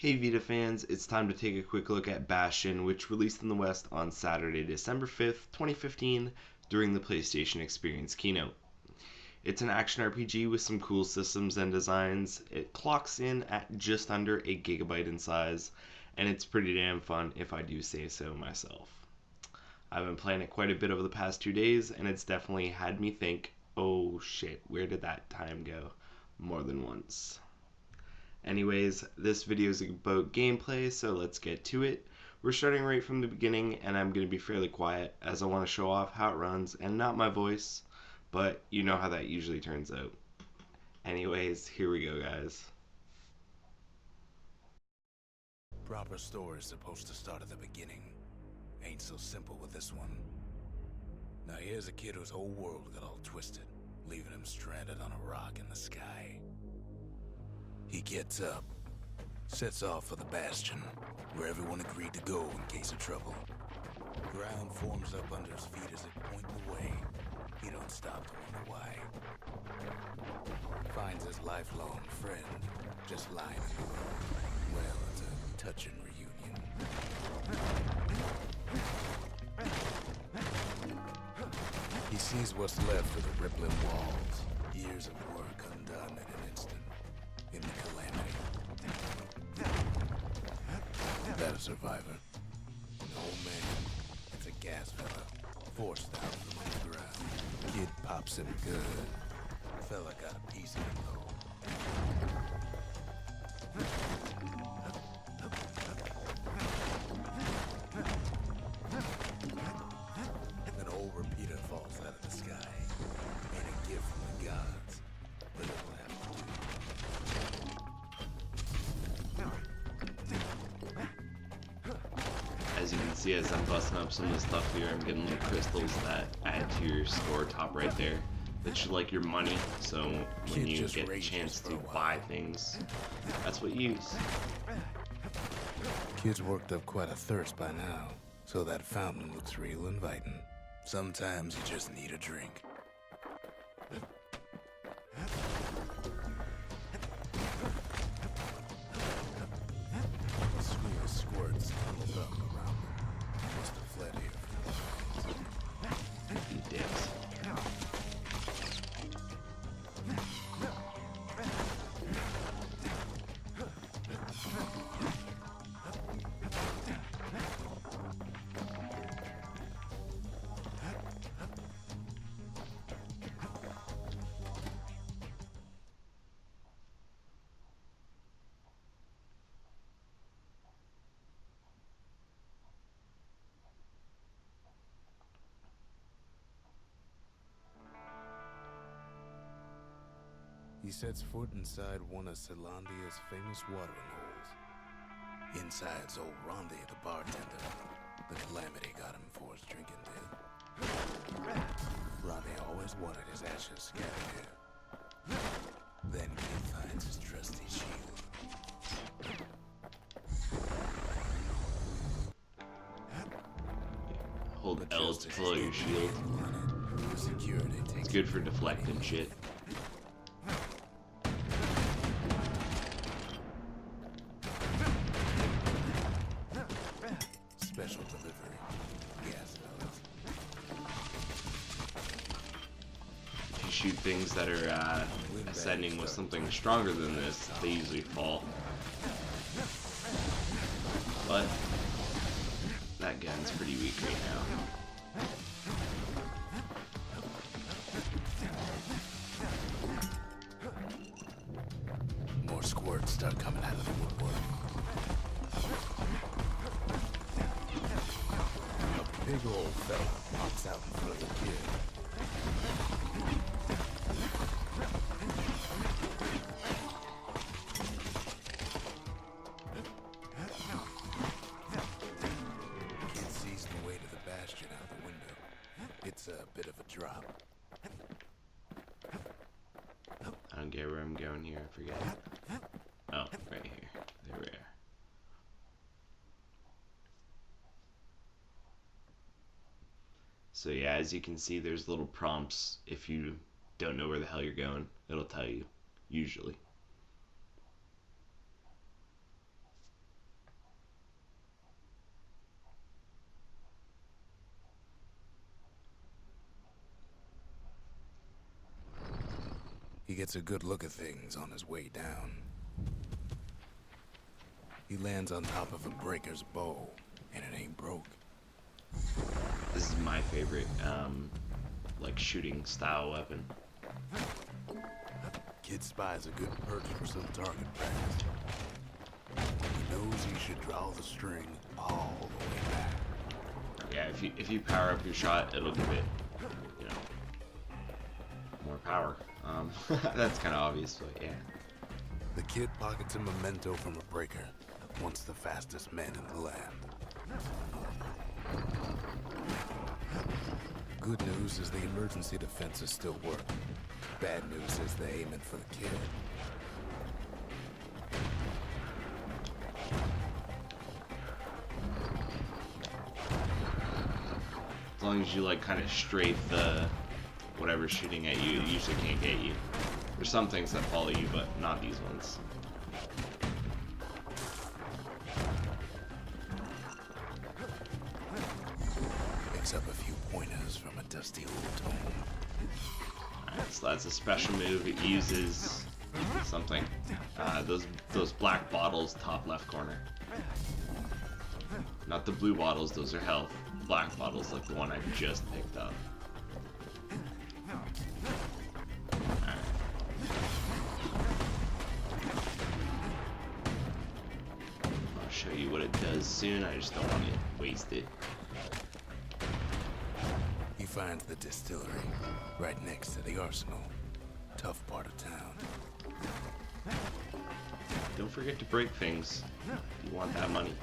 Hey Vita fans, it's time to take a quick look at Bastion, which released in the West on Saturday, December 5th, 2015, during the PlayStation Experience keynote. It's an action RPG with some cool systems and designs. It clocks in at just under a gigabyte in size, and it's pretty damn fun if I do say so myself. I've been playing it quite a bit over the past 2 days, and it's definitely had me think, oh shit, where did that time go? More than once. Anyways, this video is about gameplay, so let's get to it. We're starting right from the beginning, and I'm going to be fairly quiet as I want to show off how it runs and not my voice, but you know how that usually turns out. Anyways, here we go, guys. Proper story is supposed to start at the beginning. Ain't so simple with this one. Now here's a kid whose whole world got all twisted, leaving him stranded on a rock in the sky. He gets up, sets off for the Bastion, where everyone agreed to go in case of trouble. Ground forms up under his feet as they point the way. He don't stop to wonder why. Finds his lifelong friend just lying in the road. Well, it's a touching reunion. He sees what's left of the rippling walls. Years of work undone in an instant. In the calamity. That a survivor? No, man. It's a gas fella. Forced out from underground. Kid pops him good. Fella got a piece of him, though. An old repeater falls out of the sky. Ain't a gift from the gods. But it'll have to do. As you can see, as I'm busting up some of the stuff here, I'm getting little crystals that add to your store top right there. That's like your money, so when you get a chance to buy things, that's what you use. Kid's worked up quite a thirst by now, so that fountain looks real inviting. Sometimes you just need a drink. A school of squirts tunneled up around them. Must have fled here from the You dicks. He sets foot inside one of Zealandia's famous watering holes. Inside's old Rondi, the bartender. The calamity got him for his drinking bit. Rondi always wanted his ashes scattered here. Then he finds his trusty shield. Hold L to pull out your shield. It's good for deflecting shit. Special delivery. Yes, fellas. If you shoot things that are ascending with something stronger than this, they usually fall. But that gun's pretty weak right now. More squirts start coming out of the woodwork. A big old fella pops out in front of the kid. Kid sees the way to the Bastion out the window. It's a bit of a drop. I don't get where I'm going here, I forget. Oh, right here. There we are. So yeah, as you can see, there's little prompts. If you don't know where the hell you're going, it'll tell you, usually. He gets a good look at things on his way down. He lands on top of a breaker's bow, and it ain't broke. This is my favorite, like, shooting style weapon. Kid spies a good perch for some target practice. He knows he should draw the string all the way back. Yeah, if you power up your shot, it'll give it, you know, more power. That's kind of obvious, but yeah. The kid pockets a memento from a breaker, once the fastest man in the land. Good news is the emergency defenses still work. Bad news is they're aiming for the kid. As long as you, like, kind of strafe the whatever's shooting at you, it usually can't get you. There's some things that follow you, but not these ones. Picks up a few pointers from a dusty old tome. Alright, so that's a special move. It uses something. Those black bottles, top left corner. Not the blue bottles, those are health. Black bottles, like the one I just picked up. Alright. I'll show you what it does soon, I just don't want it wasted. He finds the distillery, right next to the arsenal. Tough part of town. Don't forget to break things. You want that money.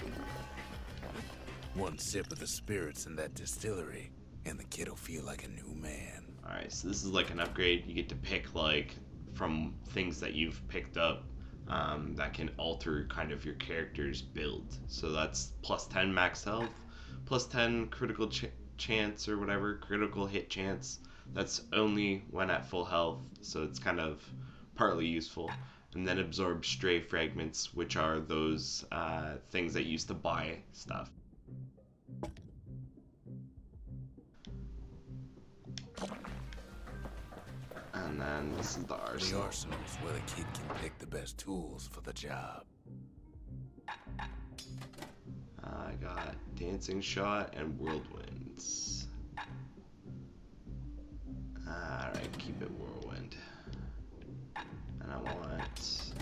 One sip of the spirits in that distillery, and the kid'll feel like a new man. Alright, so this is like an upgrade. You get to pick, like, from things that you've picked up that can alter kind of your character's build. So that's plus 10 max health, plus 10 critical chance or whatever, critical hit chance. That's only when at full health, so it's kind of partly useful. And then absorb stray fragments, which are those things that used to buy stuff. And then this is the arsenal. The arsenal's where the kid can pick the best tools for the job. I got dancing shot and whirlwinds. Alright, keep it whirlwind. And I want...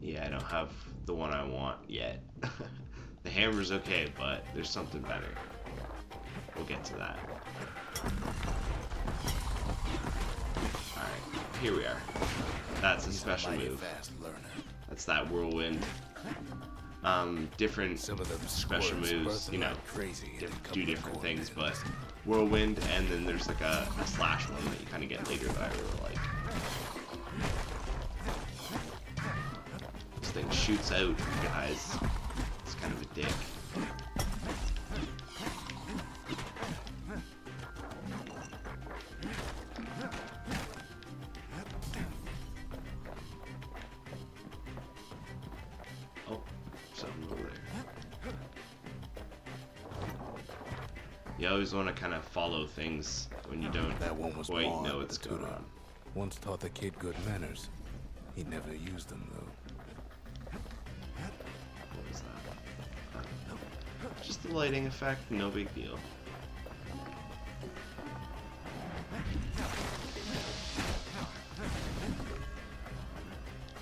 Yeah, I don't have the one I want yet. The hammer's okay, but there's something better. We'll get to that. Alright, here we are. That's a special move. That's that whirlwind. Different special moves, you know, do different things, but whirlwind, and then there's like a slash one that you kind of get later that I really like. This thing shoots out, guys. It's kind of a dick. Oh, something over there. You always want to kind of follow things when you don't quite know what's going on. Once taught the kid good manners. He never used them, though. What was that? Just a lighting effect, no big deal.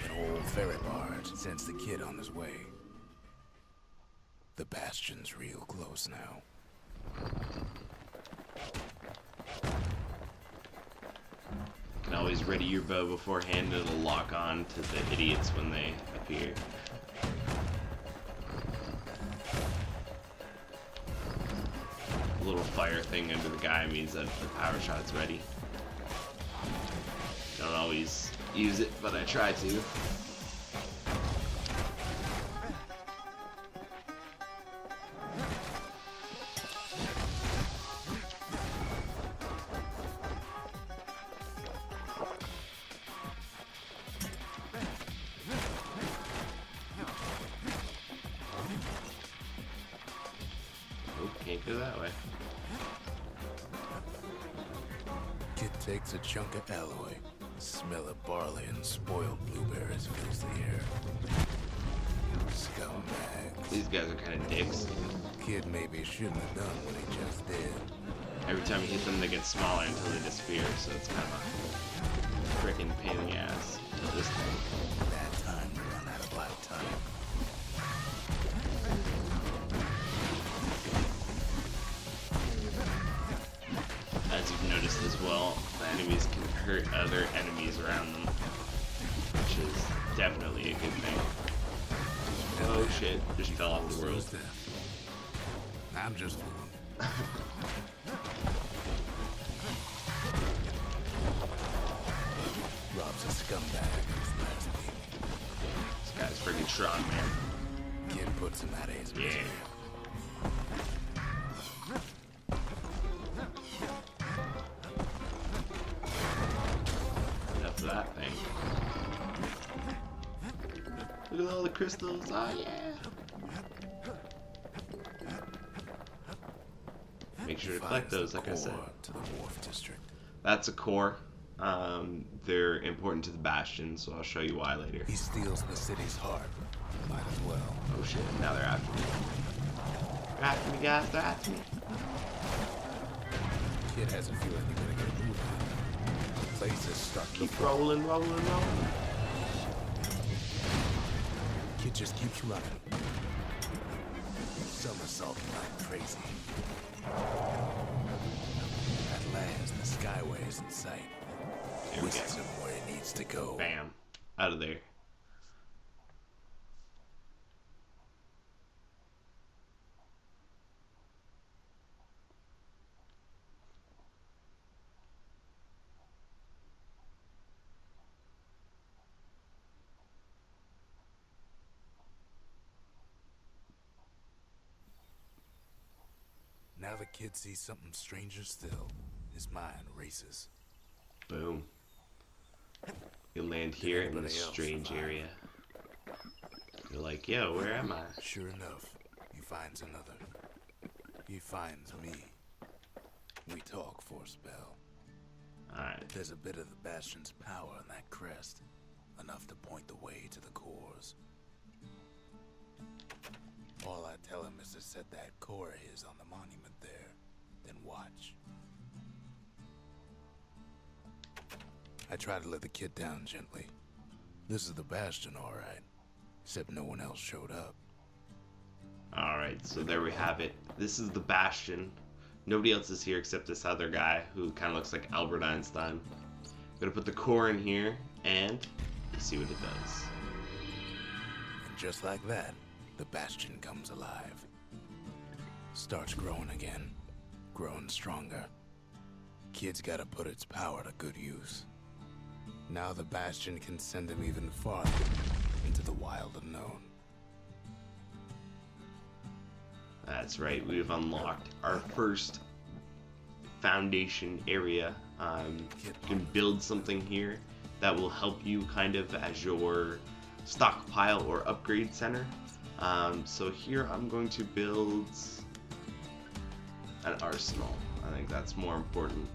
An old ferret barge sends the kid on his way. The Bastion's real close now. You can always ready your bow beforehand, it'll lock on to the idiots when they appear. A little fire thing under the guy means that the power shot's ready. Don't always use it, but I try to. Can't go that way. Takes a chunk of alloy. Smell of barley and spoiled blueberries fills the air. Scumbags. These guys are kind of dicks. Kid maybe shouldn't have done what he just did. Every time you hit them, they get smaller until they disappear, so it's kind of a freaking pain in the ass. Until this thing. Bad time to run out of black time. As you've noticed as well, the enemies can hurt other enemies around them, which is definitely a good thing. Oh shit, just fell off the world. I'm just fooling. Rob's a scumbag in his last week. This guy's freaking strong, man. Kid puts him out of his misery. Enough of that thing. Look at all the crystals. Oh yeah. Make sure to collect those, like I said. To the Wharf District. That's a core. They're important to the Bastion, so I'll show you why later. He steals the city's heart. Might as well. Oh shit, now they're after me. They're after me, guys, they're after me. Kid has a feeling you're gonna get moving. Place is stuck. Keep rolling, rolling, rolling. Kid just keeps running. Somersaulting like crazy. At last, the Skyway is in sight. Here we go. Whisks him where he needs to go. Bam. Out of there. Now the kid sees something stranger still. His mind races. Boom. You land here in Anybody this else strange survive? area. You're like, yo, where am I? Sure enough, he finds another. He finds me. We talk for a spell. Alright. There's a bit of the Bastion's power in that crest. Enough to point the way to the cores. All I tell him is to set that core of his on the monument there, then watch. I try to let the kid down gently. This is the Bastion, all right. Except no one else showed up. Alright, so there we have it. This is the Bastion. Nobody else is here except this other guy who kind of looks like Albert Einstein. I'm gonna put the core in here and see what it does. And just like that, the Bastion comes alive. Starts growing again. Growing stronger. Kid's gotta put its power to good use. Now the Bastion can send him even farther into the wild unknown. That's right, we've unlocked our first foundation area. You can build something here that will help you kind of as your stockpile or upgrade center. So here I'm going to build an arsenal. I think that's more important.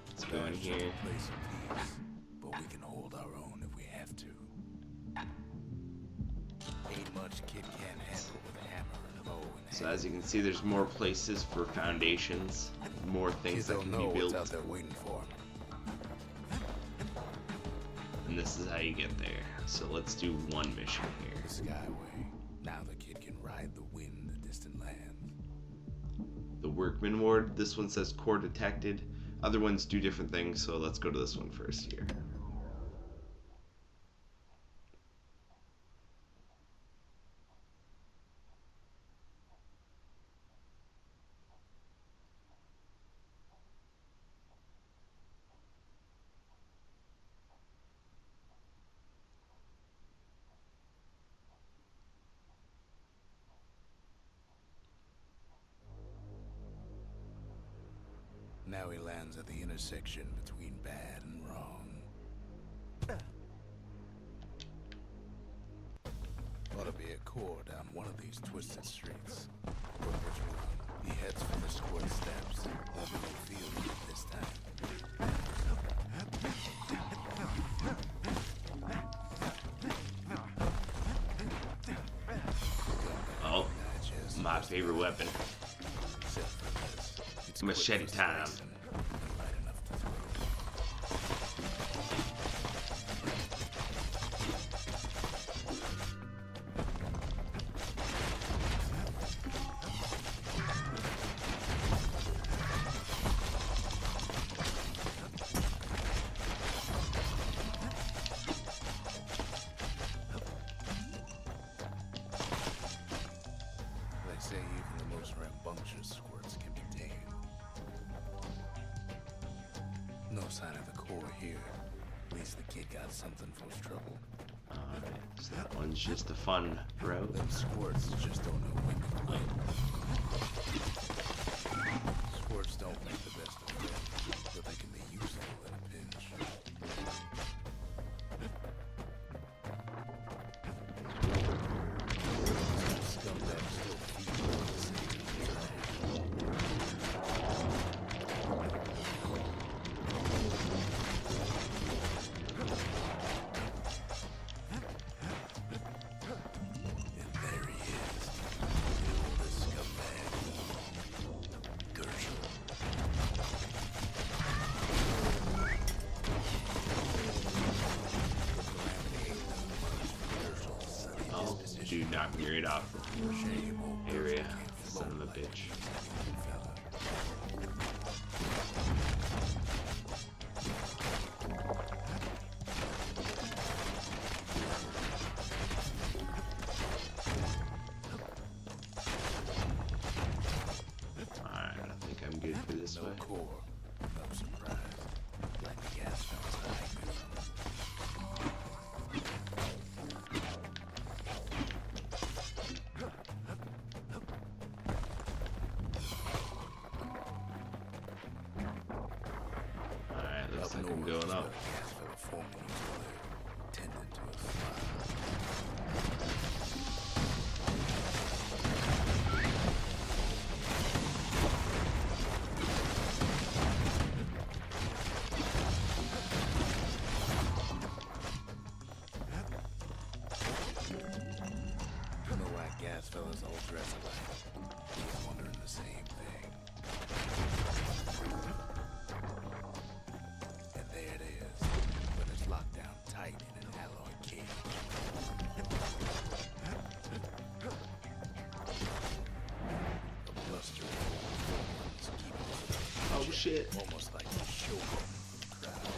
Let's go in here. Place of peace, but we can hold our own if we have to. Ain't much kid can't handle with a hammer and bow in So hand. as you can see, there's more places for foundations, more things Kids that don't can know be what's built, out there waiting for 'em. and this is how you get there. So let's do one mission here. The Skyway. Now the kid can ride the wind to distant lands. The Workman Ward, this one says core detected. Other ones do different things, so let's go to this one first here. Now he lands at the intersection between bad and wrong. Ought to be a core down one of these twisted streets. Or which one? He heads for the square steps, hoping he'll feel it this time. My favorite weapon. Except for this. It's Machete quick for time. slicing and light enough to throw. They say even the most rambunctious squirts can be tamed. No sign of the core here. At least the kid got something for his trouble. Alright, so that one's just a fun bro. Them squirts just don't know when to quit. Squirts don't make the best of friends, but they can be useful in a pinch. Scumbags still feed on the same And there he is, the oldest scumbag, Gershel. Oh, do knock me right off Shame old the area, Gershel can't son of a float like bitch. a fella. Alright, I think I'm good for this No way. core, no surprise. Like the gas fellas hiding it from us. Alright, looks like I'm north, going there's up. no gas fella forming each other, tending to a fire. No white gas fellas all dress alike. He's wondering the same thing. And there it is, but it's locked down tight in an alloy cage. A blustering one's keeping Oh shit. almost like a showboat from the crowd.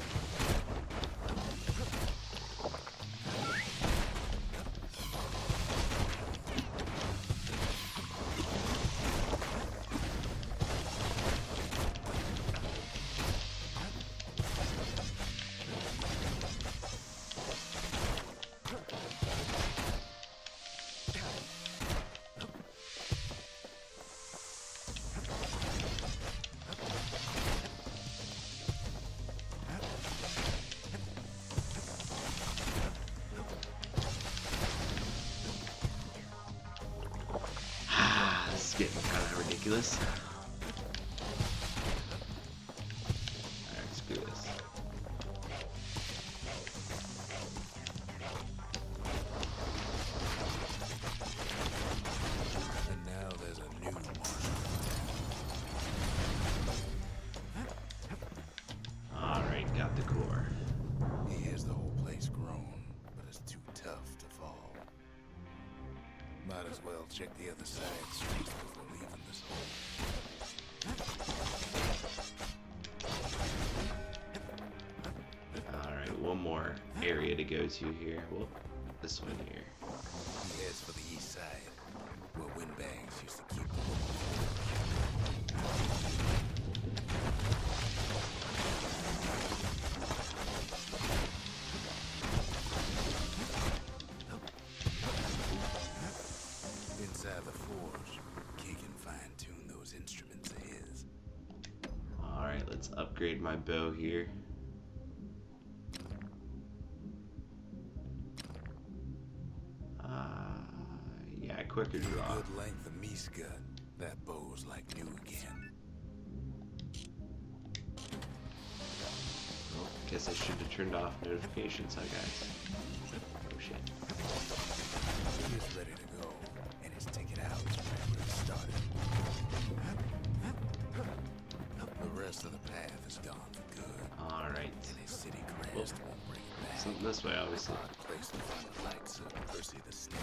This is getting kind of ridiculous. Alright, screw this. And now there's a new marshal. Alright, got the core. He hears the whole place groan, but it's too tough to fall. Might as well check the other side streets before leaving this hole. Alright, one more area to go to here. Well, this one here. He heads for the east side, where windbags used to keep the Inside the forge, he can fine-tune those instruments of his. Alright, let's upgrade my bow here. Yeah, quicker draw. Good length of meat gut. That bow's like new again. Well, guess I should have turned off notifications, huh guys? Oh shit. He's ready to go, and his ticket out is wherever it started. The rest of the path is gone for good. Alright. And a city crest won't bring it back. Something this way, obviously. A place to find the lights of Percy the Snitch.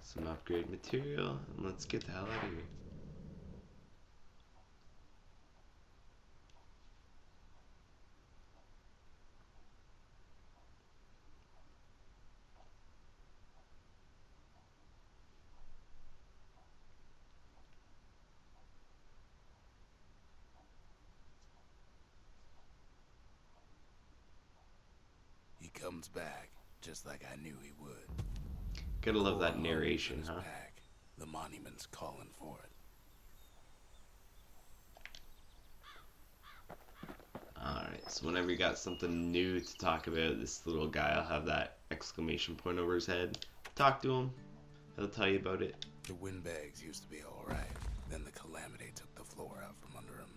Some upgrade material, and let's get the hell out of here. He comes back, just like I knew he would. Gotta love that narration, huh? Back. The monument's calling for it. Alright, so whenever you got something new to talk about, this little guy will have that exclamation point over his head. Talk to him. He'll tell you about it. The windbags used to be alright. Then the calamity took the floor out from under him.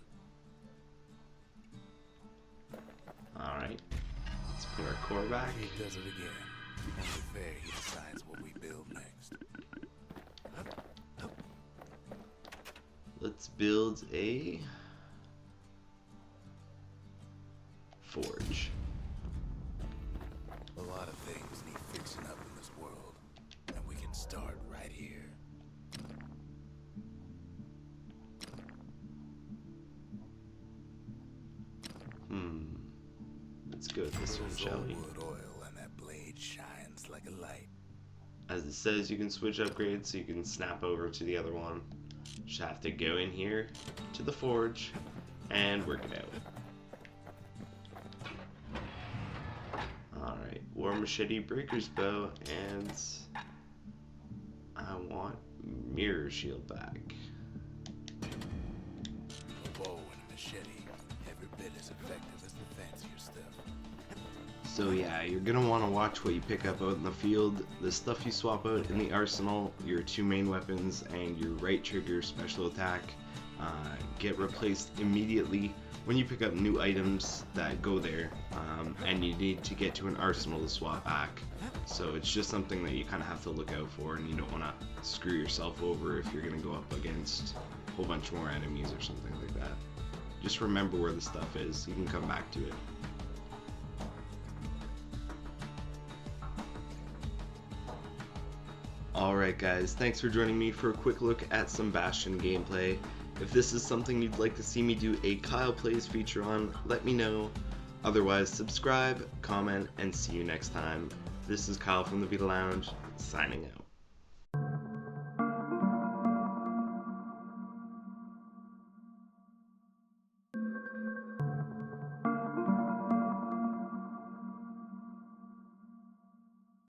Alright. Let's put our core back. He does it again. Only fair he decides what we build next. Let's build a forge. A lot of things need fixing up in this world, and we can start right here. Let's go with this one, shall we? Wood oil and that blade shines like a light. As it says, you can switch upgrades, so you can snap over to the other one. Just have to go in here to the forge and work it out. Alright, War Machete, Breaker's Bow, and I want Mirror Shield back. A bow and a machete, every bit as effective as the fancier stuff. So yeah, you're gonna want to watch what you pick up out in the field, the stuff you swap out in the arsenal, your two main weapons, and your right trigger special attack get replaced immediately when you pick up new items that go there, and you need to get to an arsenal to swap back. So it's just something that you kind of have to look out for, and you don't want to screw yourself over if you're gonna go up against a whole bunch more enemies or something like that. Just remember where the stuff is, you can come back to it. Alright guys, thanks for joining me for a quick look at some Bastion gameplay. If this is something you'd like to see me do a Kyle Plays feature on, let me know. Otherwise, subscribe, comment, and see you next time. This is Kyle from the Vita Lounge, signing out.